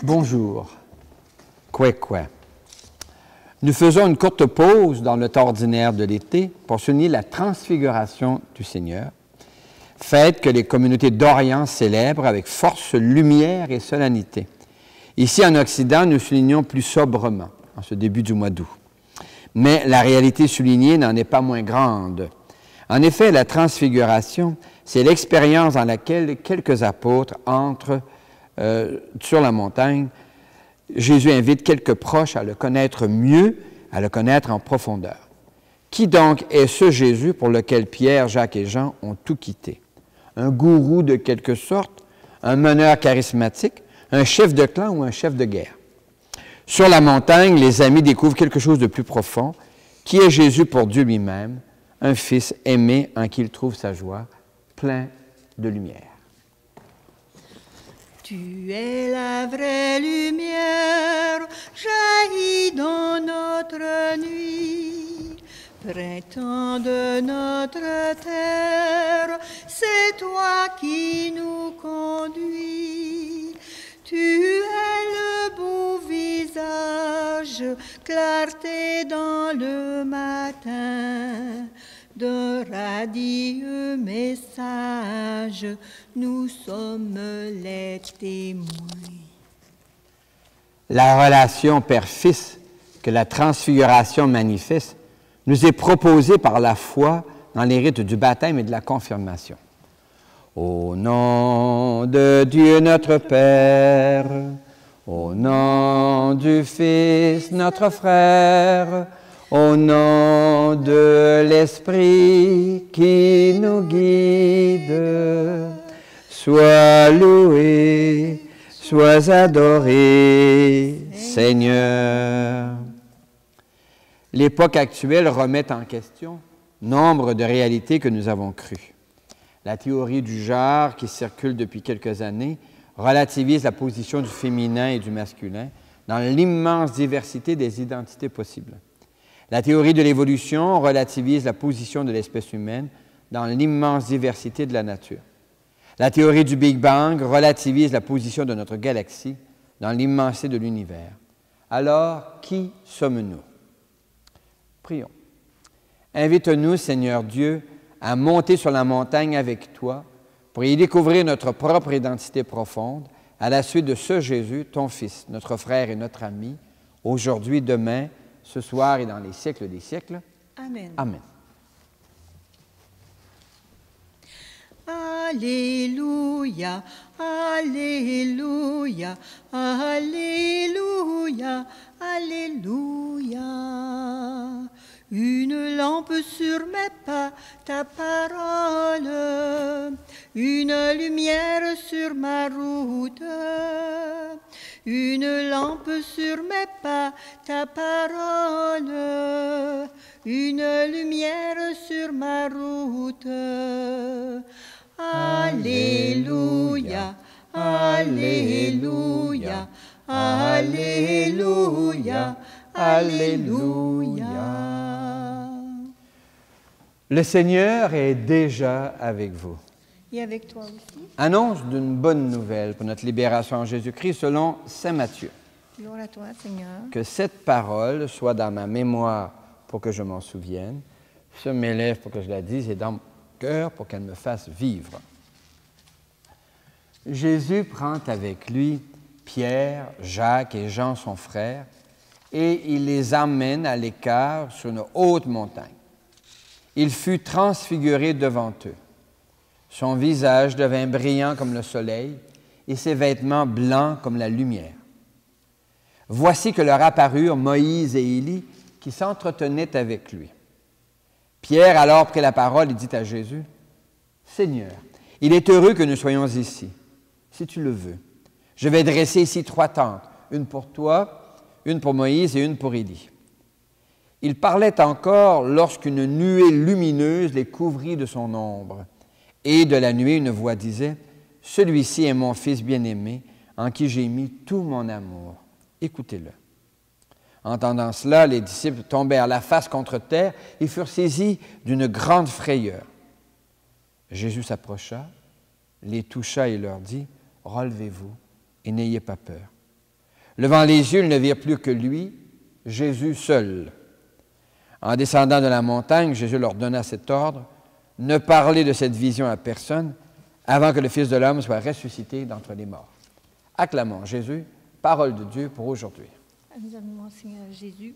Bonjour. Quoi. Nous faisons une courte pause dans le temps ordinaire de l'été pour souligner la transfiguration du Seigneur, fête que les communautés d'Orient célèbrent avec force, lumière et solennité. Ici, en Occident, nous soulignons plus sobrement, en ce début du mois d'août. Mais la réalité soulignée n'en est pas moins grande. En effet, la transfiguration, c'est l'expérience dans laquelle quelques apôtres entrent sur la montagne. Jésus invite quelques proches à le connaître mieux, à le connaître en profondeur. Qui donc est ce Jésus pour lequel Pierre, Jacques et Jean ont tout quitté? Un gourou de quelque sorte, un meneur charismatique, un chef de clan ou un chef de guerre? Sur la montagne, les amis découvrent quelque chose de plus profond. Qui est Jésus pour Dieu lui-même? Un fils aimé en qui il trouve sa joie, plein de lumière. Tu es la vraie lumière, jaillit dans notre nuit. Printemps de notre terre, c'est toi qui nous conduis. Tu es le beau visage, clarté dans le matin. D'un radieux message, nous sommes les témoins. La relation père-fils que la transfiguration manifeste nous est proposée par la foi dans les rites du baptême et de la confirmation. Au nom de Dieu notre Père, au nom du Fils notre frère, au nom de l'Esprit qui nous guide, sois loué, sois adoré, Seigneur. L'époque actuelle remet en question nombre de réalités que nous avons crues. La théorie du genre, qui circule depuis quelques années, relativise la position du féminin et du masculin dans l'immense diversité des identités possibles. La théorie de l'évolution relativise la position de l'espèce humaine dans l'immense diversité de la nature. La théorie du Big Bang relativise la position de notre galaxie dans l'immensité de l'univers. Alors, qui sommes-nous? Prions. Invite-nous, Seigneur Dieu, à monter sur la montagne avec toi pour y découvrir notre propre identité profonde à la suite de ce Jésus, ton Fils, notre frère et notre ami, aujourd'hui, demain, ce soir et dans les siècles des siècles. Amen. Amen. Alléluia, Alléluia, Alléluia, Alléluia. Une lampe sur mes pas, ta parole, une lumière sur ma route. Une lampe sur mes pas, ta parole, une lumière sur ma route. Alléluia, Alléluia, Alléluia, Alléluia. Le Seigneur est déjà avec vous. Et avec toi aussi. Annonce d'une bonne nouvelle pour notre libération en Jésus-Christ selon saint Matthieu. Gloire à toi, Seigneur. Que cette parole soit dans ma mémoire pour que je m'en souvienne, sur mes lèvres pour que je la dise et dans mon cœur pour qu'elle me fasse vivre. Jésus prend avec lui Pierre, Jacques et Jean, son frère, et il les emmène à l'écart sur une haute montagne. Il fut transfiguré devant eux. Son visage devint brillant comme le soleil et ses vêtements blancs comme la lumière. Voici que leur apparurent Moïse et Élie qui s'entretenaient avec lui. Pierre alors prit la parole et dit à Jésus, « Seigneur, il est heureux que nous soyons ici, si tu le veux. Je vais dresser ici 3 tentes, une pour toi, une pour Moïse et une pour Élie. » Il parlait encore lorsqu'une nuée lumineuse les couvrit de son ombre. Et de la nuée, une voix disait, « Celui-ci est mon Fils bien-aimé, en qui j'ai mis tout mon amour. Écoutez-le. » Entendant cela, les disciples tombèrent la face contre terre et furent saisis d'une grande frayeur. Jésus s'approcha, les toucha et leur dit, « Relevez-vous et n'ayez pas peur. » Levant les yeux, ils ne virent plus que lui, Jésus seul. En descendant de la montagne, Jésus leur donna cet ordre, « Ne parlez de cette vision à personne avant que le Fils de l'homme soit ressuscité d'entre les morts. » Acclamons Jésus, parole de Dieu pour aujourd'hui. Nous allons Seigneur Jésus.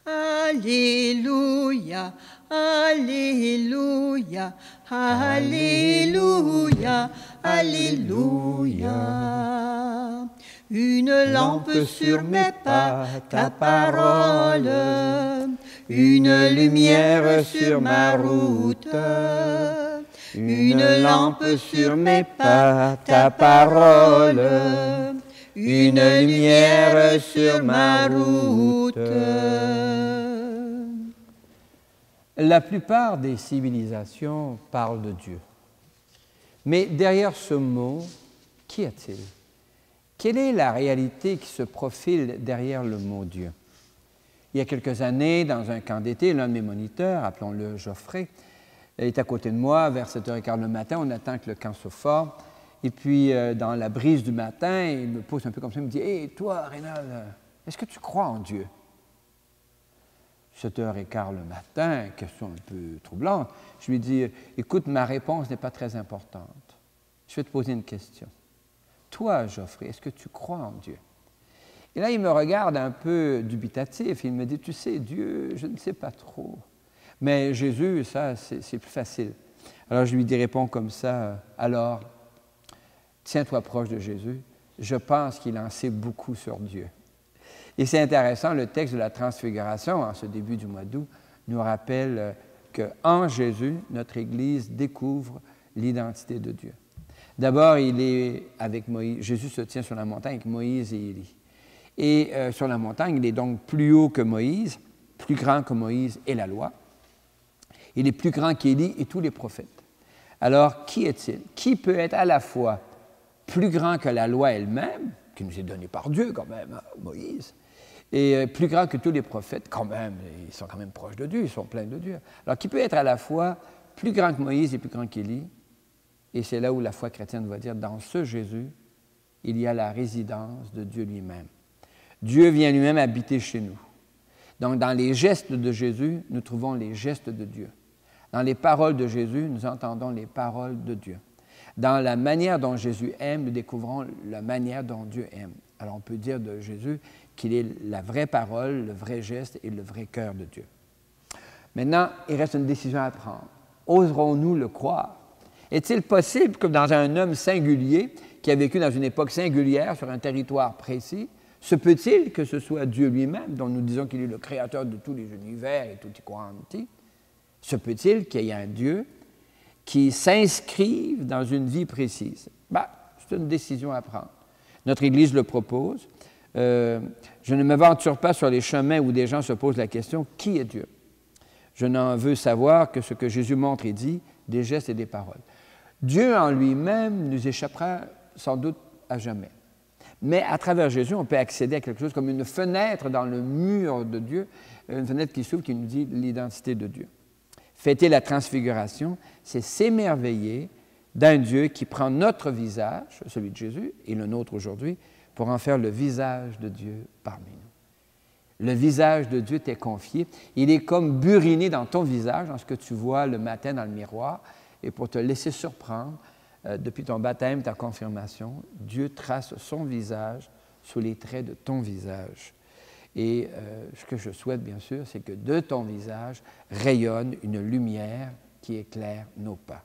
Alléluia, Alléluia, Alléluia, Alléluia. Une lampe sur mes pas, ta parole, une lumière sur ma route. Une lampe sur mes pas, ta parole, une lumière sur ma route. La plupart des civilisations parlent de Dieu. Mais derrière ce mot, qu'y a-t-il? Quelle est la réalité qui se profile derrière le mot Dieu? Il y a quelques années, dans un camp d'été, l'un de mes moniteurs, appelons-le Geoffrey, est à côté de moi vers 7h15 le matin. On attend que le camp se forme. Et puis, dans la brise du matin, il me pose un peu comme ça, il me dit « Hé, toi, Rénal, est-ce que tu crois en Dieu? » 7h15 le matin, question un peu troublante. Je lui dis « Écoute, ma réponse n'est pas très importante. Je vais te poser une question. Toi, Geoffrey, est-ce que tu crois en Dieu? » Et là, il me regarde un peu dubitatif. Il me dit « Tu sais, Dieu, je ne sais pas trop. Mais Jésus, ça, c'est plus facile. » Alors, je lui réponds comme ça « Alors, tiens-toi proche de Jésus. Je pense qu'il en sait beaucoup sur Dieu. » Et c'est intéressant, le texte de la Transfiguration, en ce début du mois d'août, nous rappelle qu'en Jésus, notre Église découvre l'identité de Dieu. D'abord, il est avec Moïse. Jésus se tient sur la montagne avec Moïse et Élie. Et sur la montagne, il est donc plus haut que Moïse, plus grand que Moïse et la loi. Il est plus grand qu'Élie et tous les prophètes. Alors, qui est-il? Qui peut être à la fois plus grand que la loi elle-même, qui nous est donnée par Dieu quand même, Moïse, et plus grand que tous les prophètes, quand même, ils sont quand même proches de Dieu, ils sont pleins de Dieu. Alors, qui peut être à la fois plus grand que Moïse et plus grand qu'Élie? Et c'est là où la foi chrétienne va dire, dans ce Jésus, il y a la résidence de Dieu lui-même. Dieu vient lui-même habiter chez nous. Donc, dans les gestes de Jésus, nous trouvons les gestes de Dieu. Dans les paroles de Jésus, nous entendons les paroles de Dieu. Dans la manière dont Jésus aime, nous découvrons la manière dont Dieu aime. Alors, on peut dire de Jésus qu'il est la vraie parole, le vrai geste et le vrai cœur de Dieu. Maintenant, il reste une décision à prendre. Oserons-nous le croire? Est-il possible que dans un homme singulier, qui a vécu dans une époque singulière, sur un territoire précis, se peut-il que ce soit Dieu lui-même, dont nous disons qu'il est le créateur de tous les univers et tutti quanti, se peut-il qu'il y ait un Dieu qui s'inscrive dans une vie précise? C'est une décision à prendre. Notre Église le propose. Je ne m'aventure pas sur les chemins où des gens se posent la question « Qui est Dieu ?» Je n'en veux savoir que ce que Jésus montre et dit, des gestes et des paroles. Dieu en lui-même nous échappera sans doute à jamais. Mais à travers Jésus, on peut accéder à quelque chose comme une fenêtre dans le mur de Dieu, une fenêtre qui s'ouvre, qui nous dit l'identité de Dieu. Fêter la transfiguration, c'est s'émerveiller d'un Dieu qui prend notre visage, celui de Jésus, et le nôtre aujourd'hui, pour en faire le visage de Dieu parmi nous. Le visage de Dieu t'est confié. Il est comme buriné dans ton visage, dans ce que tu vois le matin dans le miroir. Et pour te laisser surprendre, depuis ton baptême, ta confirmation, Dieu trace son visage sous les traits de ton visage. Et ce que je souhaite, bien sûr, c'est que de ton visage rayonne une lumière qui éclaire nos pas.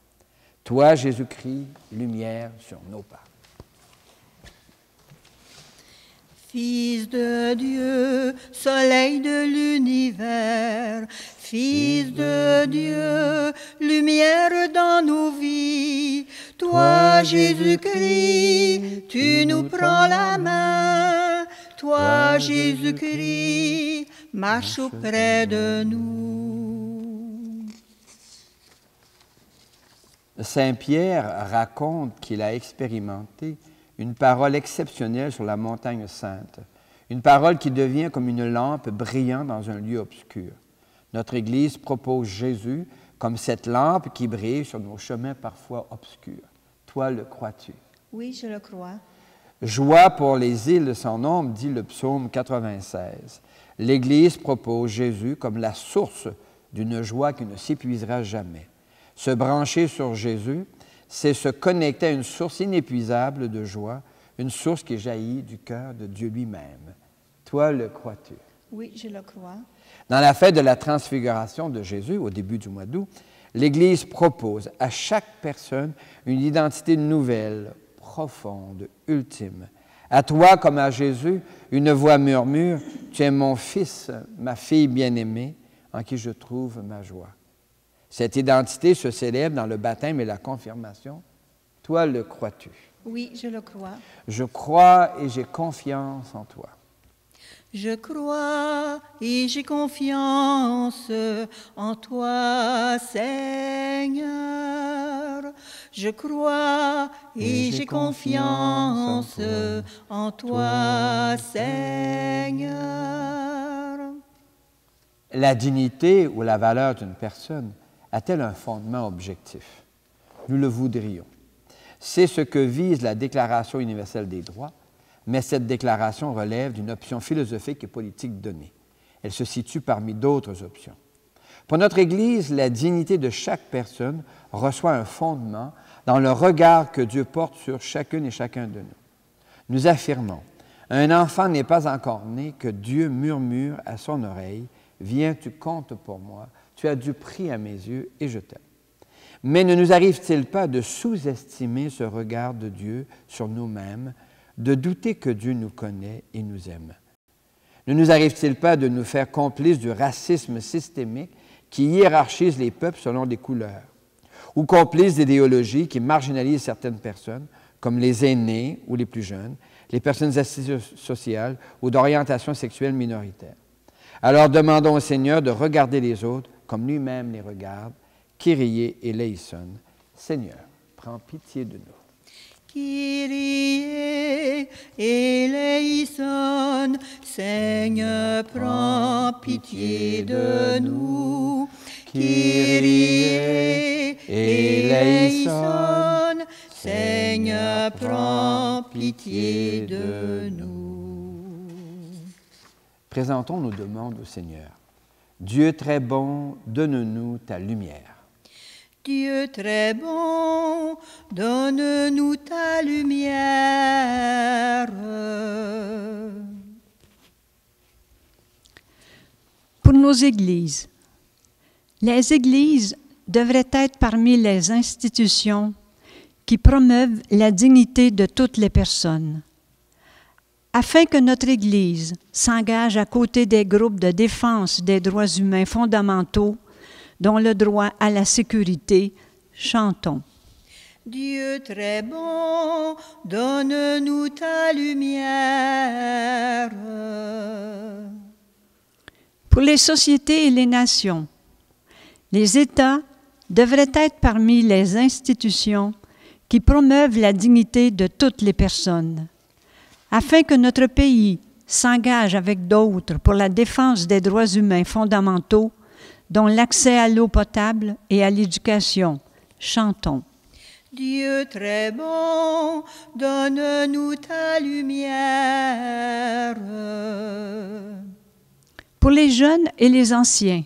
Toi, Jésus-Christ, lumière sur nos pas. Fils de Dieu, soleil de l'univers, Fils de Dieu, lumière dans nos vies, toi, Jésus-Christ, tu nous prends la main, toi, Jésus-Christ, marche auprès de nous. Saint Pierre raconte qu'il a expérimenté une parole exceptionnelle sur la montagne sainte, une parole qui devient comme une lampe brillant dans un lieu obscur. Notre Église propose Jésus comme cette lampe qui brille sur nos chemins parfois obscurs. Toi, le crois-tu? Oui, je le crois. Joie pour les îles sans nombre, dit le psaume 96. L'Église propose Jésus comme la source d'une joie qui ne s'épuisera jamais. Se brancher sur Jésus, c'est se connecter à une source inépuisable de joie, une source qui jaillit du cœur de Dieu lui-même. Toi, le crois-tu? Oui, je le crois. Dans la fête de la transfiguration de Jésus, au début du mois d'août, l'Église propose à chaque personne une identité nouvelle, profonde, ultime. À toi, comme à Jésus, une voix murmure, « Tu es mon fils, ma fille bien-aimée, en qui je trouve ma joie. » Cette identité se célèbre dans le baptême et la confirmation. Toi, le crois-tu? Oui, je le crois. Je crois et j'ai confiance en toi. Je crois et j'ai confiance en toi, Seigneur. Je crois et j'ai confiance en toi, Seigneur. La dignité ou la valeur d'une personne a-t-elle un fondement objectif? Nous le voudrions. C'est ce que vise la Déclaration universelle des droits, mais cette déclaration relève d'une option philosophique et politique donnée. Elle se situe parmi d'autres options. Pour notre Église, la dignité de chaque personne reçoit un fondement dans le regard que Dieu porte sur chacune et chacun de nous. Nous affirmons, un enfant n'est pas encore né que Dieu murmure à son oreille, « Viens, tu comptes pour moi, tu as du prix à mes yeux et je t'aime. » Mais ne nous arrive-t-il pas de sous-estimer ce regard de Dieu sur nous-mêmes, de douter que Dieu nous connaît et nous aime? Ne nous arrive-t-il pas de nous faire complices du racisme systémique qui hiérarchise les peuples selon les couleurs, ou complices d'idéologies qui marginalisent certaines personnes, comme les aînés ou les plus jeunes, les personnes assises sociales ou d'orientation sexuelle minoritaire? Alors demandons au Seigneur de regarder les autres comme lui-même les regarde. Kyrie eleison. Seigneur, prends pitié de nous. Kyrie eleison, Seigneur, prends pitié de nous. Kyrie eleison, Seigneur, prends pitié de nous. Présentons nos demandes au Seigneur. Dieu très bon, donne-nous ta lumière. Dieu très bon, donne-nous ta lumière. Pour nos églises, les églises devraient être parmi les institutions qui promeuvent la dignité de toutes les personnes. Afin que notre Église s'engage à côté des groupes de défense des droits humains fondamentaux, dont le droit à la sécurité, chantons. Dieu très bon, donne-nous ta lumière. Pour les sociétés et les nations, les États devraient être parmi les institutions qui promeuvent la dignité de toutes les personnes. Afin que notre pays s'engage avec d'autres pour la défense des droits humains fondamentaux, dont l'accès à l'eau potable et à l'éducation, chantons. Dieu très bon, donne-nous ta lumière. Pour les jeunes et les anciens,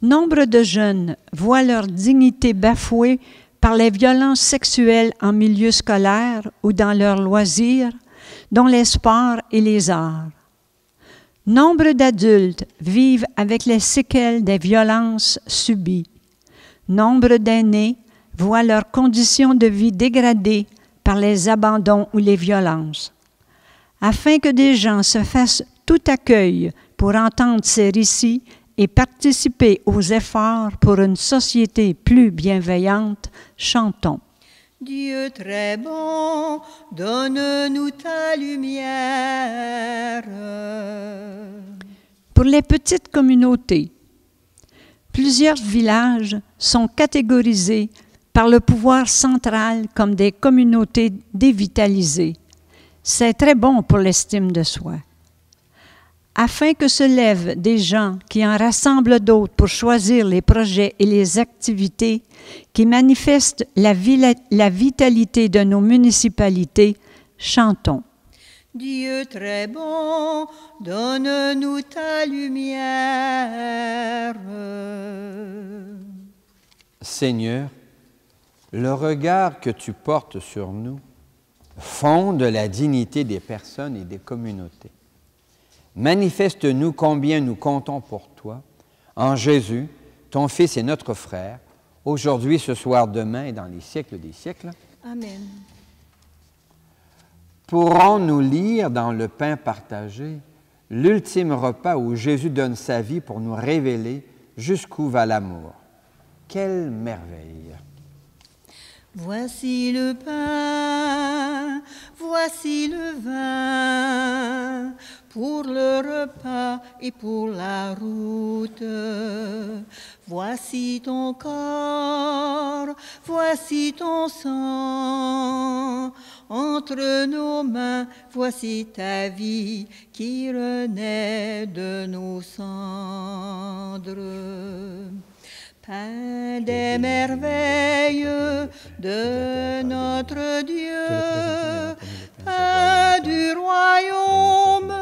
nombre de jeunes voient leur dignité bafouée par les violences sexuelles en milieu scolaire ou dans leurs loisirs, dont les sports et les arts. Nombre d'adultes vivent avec les séquelles des violences subies. Nombre d'aînés voient leurs conditions de vie dégradées par les abandons ou les violences. Afin que des gens se fassent tout accueil pour entendre ces récits et participer aux efforts pour une société plus bienveillante, chantons. Dieu très bon, donne-nous ta lumière. Pour les petites communautés, plusieurs villages sont catégorisés par le pouvoir central comme des communautés dévitalisées. C'est très bon pour l'estime de soi. Afin que se lèvent des gens qui en rassemblent d'autres pour choisir les projets et les activités qui manifestent la vitalité de nos municipalités, Chantons. Dieu très bon, donne-nous ta lumière. Seigneur, le regard que tu portes sur nous fonde la dignité des personnes et des communautés. Manifeste-nous combien nous comptons pour toi, en Jésus, ton Fils et notre frère, aujourd'hui, ce soir, demain et dans les siècles des siècles. Amen. Pourrons-nous lire dans le pain partagé l'ultime repas où Jésus donne sa vie pour nous révéler jusqu'où va l'amour? Quelle merveille! Voici le pain, voici le vin, pour le repas et pour la route. Voici ton corps, voici ton sang. Entre nos mains, voici ta vie qui renaît de nos cendres. Pain des merveilles de notre Dieu, pain du royaume,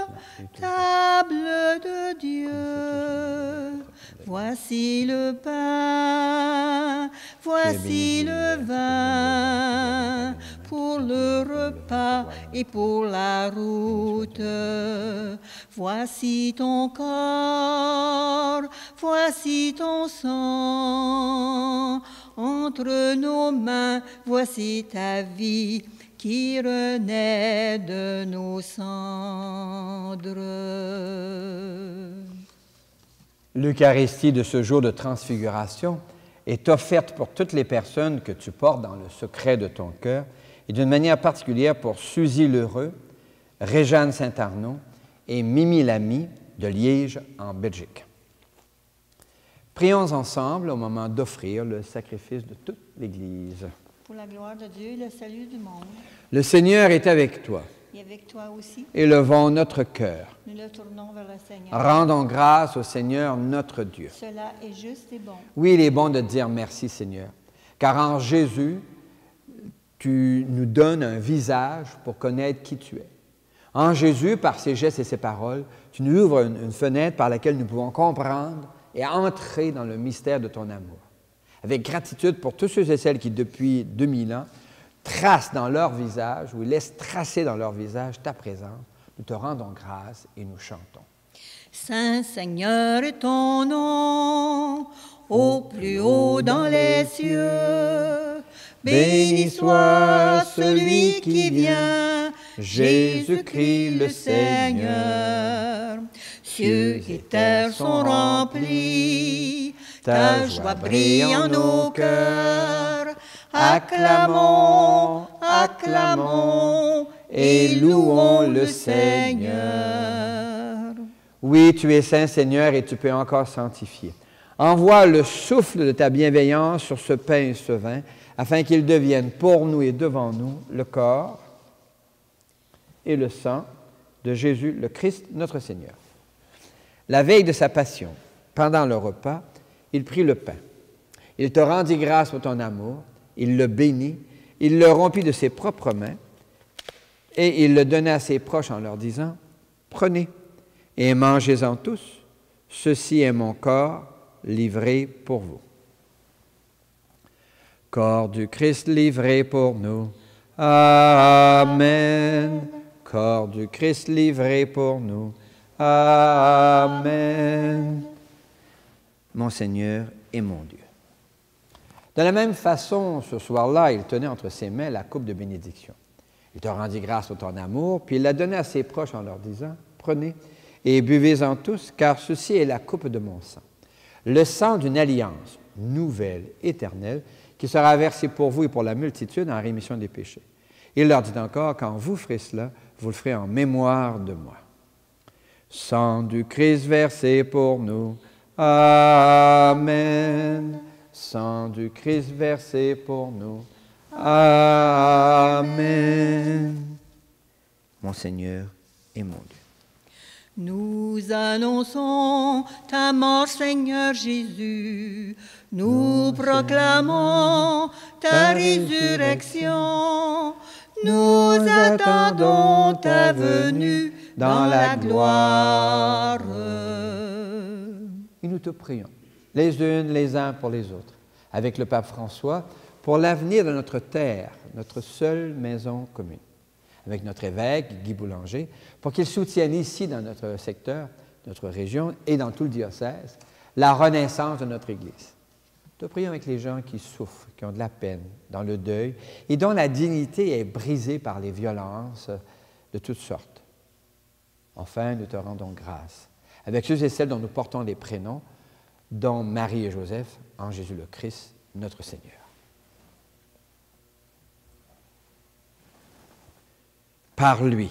table de Dieu. Voici le pain, voici le vin, pour le repas et pour la route. Voici ton corps, voici ton sang. Entre nos mains, voici ta vie qui renaît de nos cendres. L'Eucharistie de ce jour de transfiguration est offerte pour toutes les personnes que tu portes dans le secret de ton cœur et d'une manière particulière pour Suzy Lheureux, Réjeanne Saint-Arnaud et Mimi Lamy de Liège en Belgique. Prions ensemble au moment d'offrir le sacrifice de toute l'Église. Pour la gloire de Dieu et le salut du monde. Le Seigneur est avec toi. Et avec toi aussi, Élevons notre cœur. nous le tournons vers le Seigneur. Rendons grâce au Seigneur notre Dieu. Cela est juste et bon. Oui, il est bon de dire merci, Seigneur, car en Jésus, tu nous donnes un visage pour connaître qui tu es. En Jésus, par ses gestes et ses paroles, tu nous ouvres une fenêtre par laquelle nous pouvons comprendre et entrer dans le mystère de ton amour. Avec gratitude pour tous ceux et celles qui, depuis 2000 ans, tracent dans leur visage ou laissent tracer dans leur visage ta présence, nous te rendons grâce et nous chantons. Saint Seigneur est ton nom, au plus haut dans les cieux. Béni soit celui qui vient, Jésus-Christ le Seigneur. Cieux et terre sont remplis, ta joie brille en nos cœurs. Acclamons, acclamons et louons le Seigneur. Oui, tu es saint, Seigneur, et tu peux encore sanctifier. Envoie le souffle de ta bienveillance sur ce pain et ce vin, afin qu'ils deviennent pour nous et devant nous le corps et le sang de Jésus, le Christ, notre Seigneur. La veille de sa passion, pendant le repas, il prit le pain. Il te rendit grâce pour ton amour. Il le bénit, il le rompit de ses propres mains et il le donna à ses proches en leur disant, « Prenez et mangez-en tous, ceci est mon corps livré pour vous. » Corps du Christ livré pour nous. Amen. Corps du Christ livré pour nous. Amen. Mon Seigneur et mon Dieu. De la même façon, ce soir-là, il tenait entre ses mains la coupe de bénédiction. Il te rendit grâce pour ton amour, puis il la donna à ses proches en leur disant, « Prenez et buvez-en tous, car ceci est la coupe de mon sang, le sang d'une alliance nouvelle, éternelle, qui sera versé pour vous et pour la multitude en rémission des péchés. » Il leur dit encore, « Quand vous ferez cela, vous le ferez en mémoire de moi. » Sang du Christ versé pour nous. Amen. Sang du Christ versé pour nous. Amen. Mon Seigneur et mon Dieu. Nous annonçons ta mort, Seigneur Jésus. Nous proclamons ta résurrection. nous attendons ta venue dans la gloire. Et nous te prions, les unes, les uns pour les autres, avec le pape François, pour l'avenir de notre terre, notre seule maison commune, avec notre évêque, Guy Boulanger, pour qu'il soutienne ici, dans notre secteur, notre région et dans tout le diocèse, la renaissance de notre Église. Nous te prions avec les gens qui souffrent, qui ont de la peine, dans le deuil, et dont la dignité est brisée par les violences de toutes sortes. Enfin, nous te rendons grâce, avec ceux et celles dont nous portons les prénoms, dont Marie et Joseph, en Jésus le Christ, notre Seigneur. Par lui,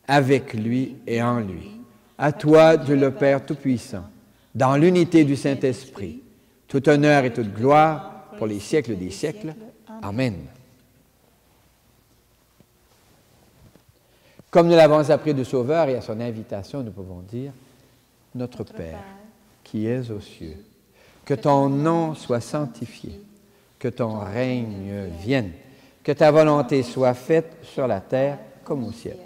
avec lui et en lui, à toi, Dieu le Père Tout-Puissant, dans l'unité du Saint-Esprit, tout honneur et toute gloire pour les siècles des siècles. Amen. Comme nous l'avons appris du Sauveur et à son invitation, nous pouvons dire, Notre Père, qui es aux cieux, que ton nom soit sanctifié, que ton règne vienne, que ta volonté soit faite sur la terre comme au ciel.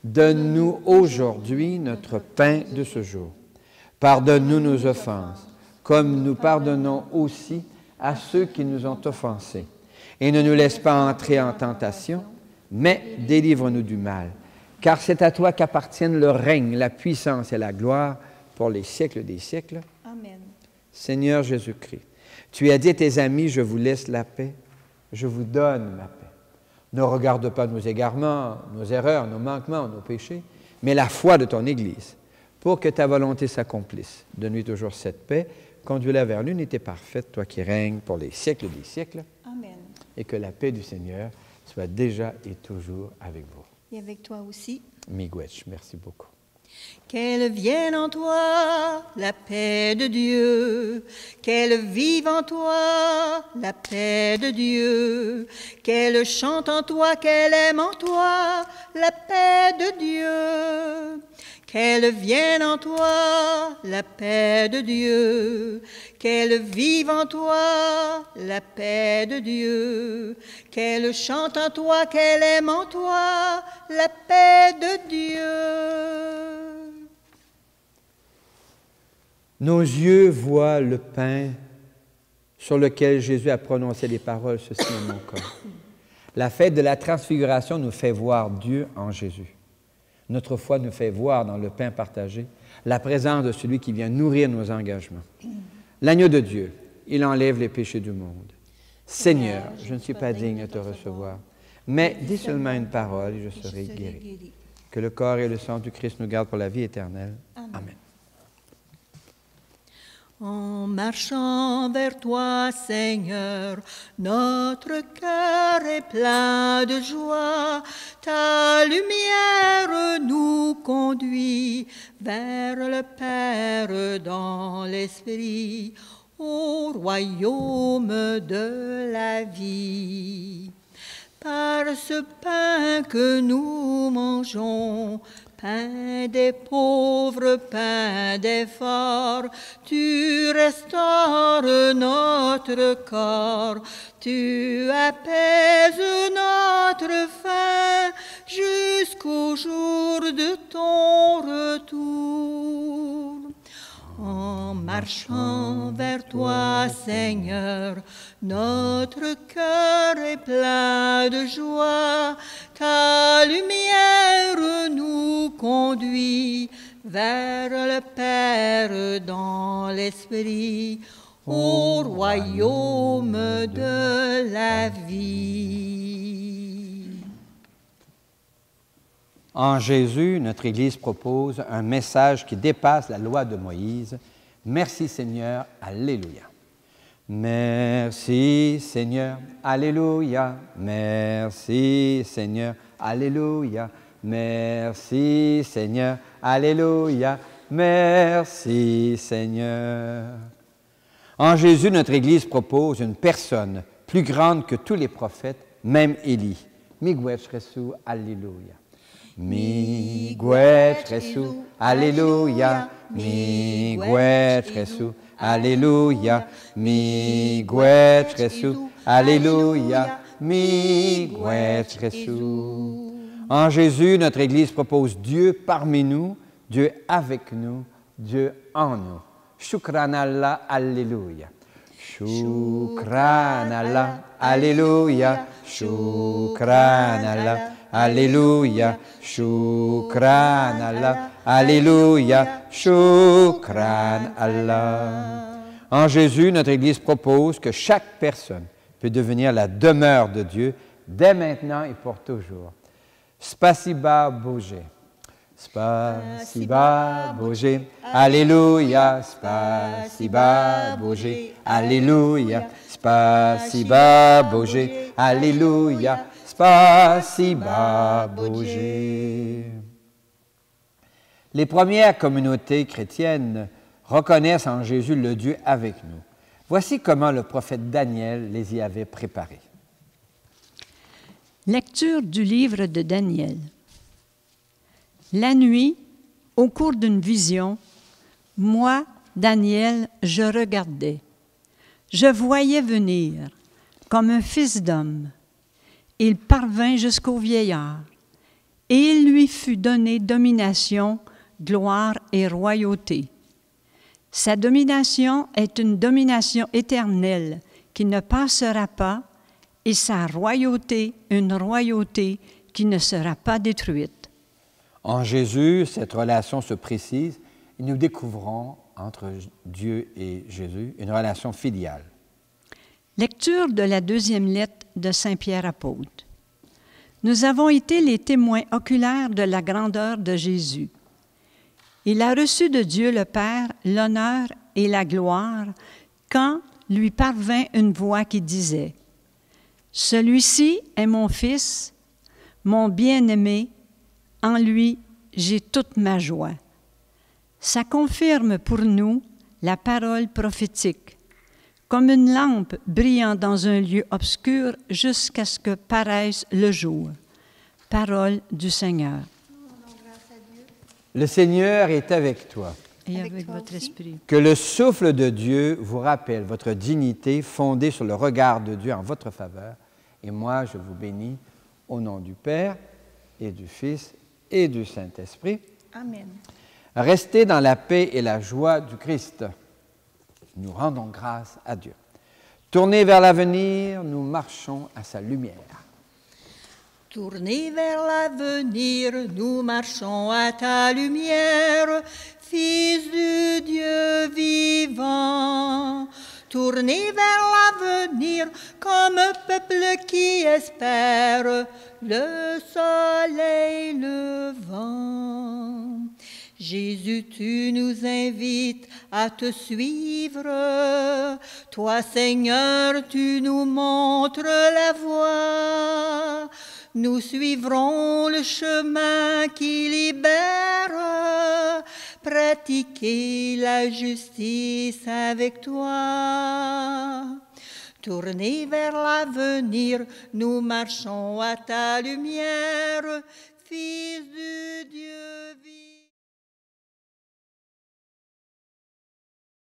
Donne-nous aujourd'hui notre pain de ce jour. Pardonne-nous nos offenses, comme nous pardonnons aussi à ceux qui nous ont offensés. Et ne nous laisse pas entrer en tentation, mais délivre-nous du mal. Car c'est à toi qu'appartiennent le règne, la puissance et la gloire pour les siècles des siècles. Amen. Seigneur Jésus-Christ, tu as dit à tes amis, je vous laisse la paix, je vous donne ma paix. Ne regarde pas nos égarements, nos erreurs, nos manquements, nos péchés, mais la foi de ton Église, pour que ta volonté s'accomplisse. Donne-lui toujours cette paix, conduis-la vers l'unité parfaite, toi qui règnes pour les siècles des siècles. Amen. Et que la paix du Seigneur soit déjà et toujours avec vous. Et avec toi aussi. Miigwech, merci beaucoup. Qu'elle vienne en toi la paix de Dieu, qu'elle vive en toi la paix de Dieu, qu'elle chante en toi, qu'elle aime en toi la paix de Dieu. Qu'elle vienne en toi la paix de Dieu, qu'elle vive en toi la paix de Dieu, qu'elle chante en toi, qu'elle aime en toi la paix de Dieu. Nos yeux voient le pain sur lequel Jésus a prononcé les paroles « Ceci est mon corps ». La fête de la transfiguration nous fait voir Dieu en Jésus. Notre foi nous fait voir dans le pain partagé la présence de celui qui vient nourrir nos engagements. L'agneau de Dieu, il enlève les péchés du monde. Seigneur, je ne suis pas digne de te recevoir, mais dis seulement une parole et je serai guéri. Que le corps et le sang du Christ nous gardent pour la vie éternelle. Amen. En marchant vers toi, Seigneur, notre cœur est plein de joie. Ta lumière nous conduit vers le Père dans l'Esprit, au royaume de la vie. Par ce pain que nous mangeons, pain des pauvres, pain des forts, tu restaures notre corps, tu apaises notre faim jusqu'au jour de ton retour. En marchant vers toi, Seigneur, notre cœur est plein de joie. Ta lumière nous conduit vers le Père dans l'Esprit, au royaume de la vie. En Jésus, notre Église propose un message qui dépasse la loi de Moïse. Merci Seigneur, Alléluia. Merci Seigneur, Alléluia. Merci Seigneur, Alléluia. Merci Seigneur, Alléluia. Merci Seigneur. En Jésus, notre Église propose une personne plus grande que tous les prophètes, même Élie. Miigwech Resu, Alléluia. Miigwech Resu, Alléluia. Miigwech Resu, Alléluia. Miigwech Resu, Alléluia. miigwech Jesu. En Jésus, notre Église propose Dieu parmi nous, Dieu avec nous, Dieu en nous. Shukran Allah, Alléluia. Shukran Allah, Alléluia. Shukran Allah, Alléluia. Shukran Allah, Alléluia. Shukran Allah. En Jésus, notre Église propose que chaque personne peut devenir la demeure de Dieu dès maintenant et pour toujours. Spasiba Bože. Spasiba Bože. Alléluia. Spasiba Bože. Alléluia. Spasiba Bože. Alléluia. Spasiba Bože. Les premières communautés chrétiennes reconnaissent en Jésus le Dieu avec nous. Voici comment le prophète Daniel les y avait préparés. Lecture du livre de Daniel. La nuit, au cours d'une vision, moi, Daniel, je regardais. Je voyais venir, comme un fils d'homme. Il parvint jusqu'au vieillard, et il lui fut donné domination, gloire et royauté. Sa domination est une domination éternelle qui ne passera pas, et sa royauté, une royauté qui ne sera pas détruite. En Jésus, cette relation se précise et nous découvrons entre Dieu et Jésus une relation filiale. Lecture de la deuxième lettre de Saint Pierre apôtre. Nous avons été les témoins oculaires de la grandeur de Jésus. Il a reçu de Dieu le Père l'honneur et la gloire quand lui parvint une voix qui disait « Celui-ci est mon Fils, mon bien-aimé, en lui j'ai toute ma joie. » Ça confirme pour nous la parole prophétique, comme une lampe brillant dans un lieu obscur jusqu'à ce que paraisse le jour. Parole du Seigneur. Le Seigneur est avec toi. Et avec votre esprit. Que le souffle de Dieu vous rappelle votre dignité fondée sur le regard de Dieu en votre faveur. Et moi, je vous bénis au nom du Père et du Fils et du Saint-Esprit. Amen. Restez dans la paix et la joie du Christ. Nous rendons grâce à Dieu. Tournez vers l'avenir, nous marchons à sa lumière. Tournez vers l'avenir, nous marchons à ta lumière, Fils du Dieu vivant. Tournez vers l'avenir comme un peuple qui espère le soleil levant. Jésus, tu nous invites à te suivre. Toi, Seigneur, tu nous montres la voie. Nous suivrons le chemin qui libère, pratiquer la justice avec toi. Tournez vers l'avenir, nous marchons à ta lumière, Fils du Dieu vivant.